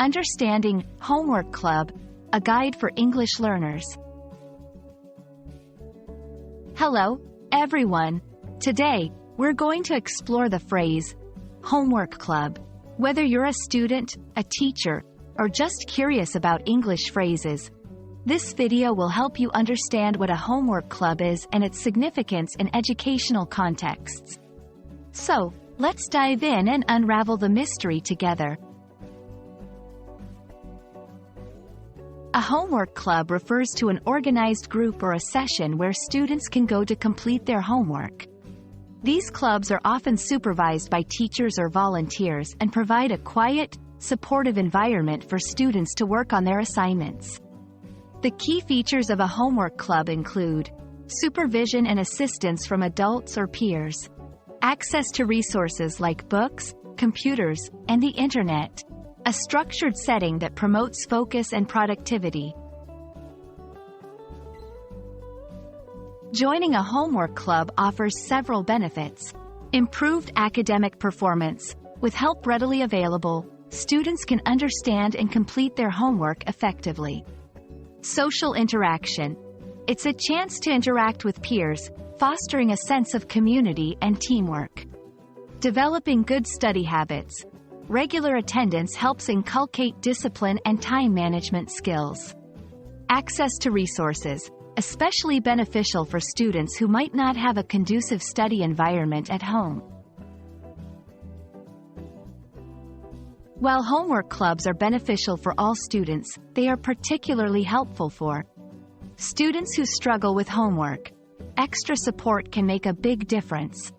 Understanding Homework Club, a guide for English learners. Hello, everyone. Today, we're going to explore the phrase, Homework Club. Whether you're a student, a teacher, or just curious about English phrases, this video will help you understand what a homework club is and its significance in educational contexts. So, let's dive in and unravel the mystery together. A homework club refers to an organized group or a session where students can go to complete their homework. These clubs are often supervised by teachers or volunteers and provide a quiet, supportive environment for students to work on their assignments. The key features of a homework club include supervision and assistance from adults or peers, access to resources like books, computers, and the internet, a structured setting that promotes focus and productivity. Joining a homework club offers several benefits. Improved academic performance. With help readily available, students can understand and complete their homework effectively. Social interaction. It's a chance to interact with peers, fostering a sense of community and teamwork. Developing good study habits. Regular attendance helps inculcate discipline and time management skills. Access to resources, especially beneficial for students who might not have a conducive study environment at home. While homework clubs are beneficial for all students, they are particularly helpful for students who struggle with homework. Extra support can make a big difference.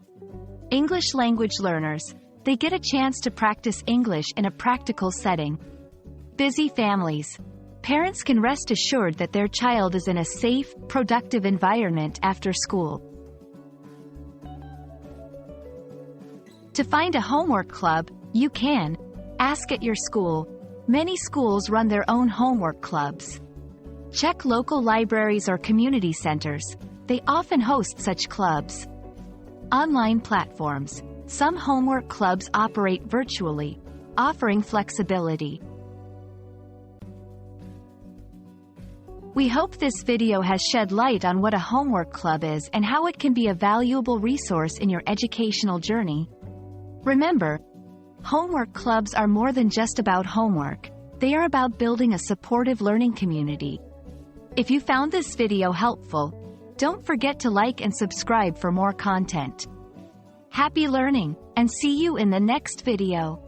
English language learners, they get a chance to practice English in a practical setting. Busy families. Parents can rest assured that their child is in a safe, productive environment after school. To find a homework club, you can ask at your school. Many schools run their own homework clubs. Check local libraries or community centers. They often host such clubs. Online platforms. Some homework clubs operate virtually, offering flexibility. We hope this video has shed light on what a homework club is and how it can be a valuable resource in your educational journey. Remember, homework clubs are more than just about homework. They are about building a supportive learning community. If you found this video helpful, don't forget to like and subscribe for more content. Happy learning, and see you in the next video.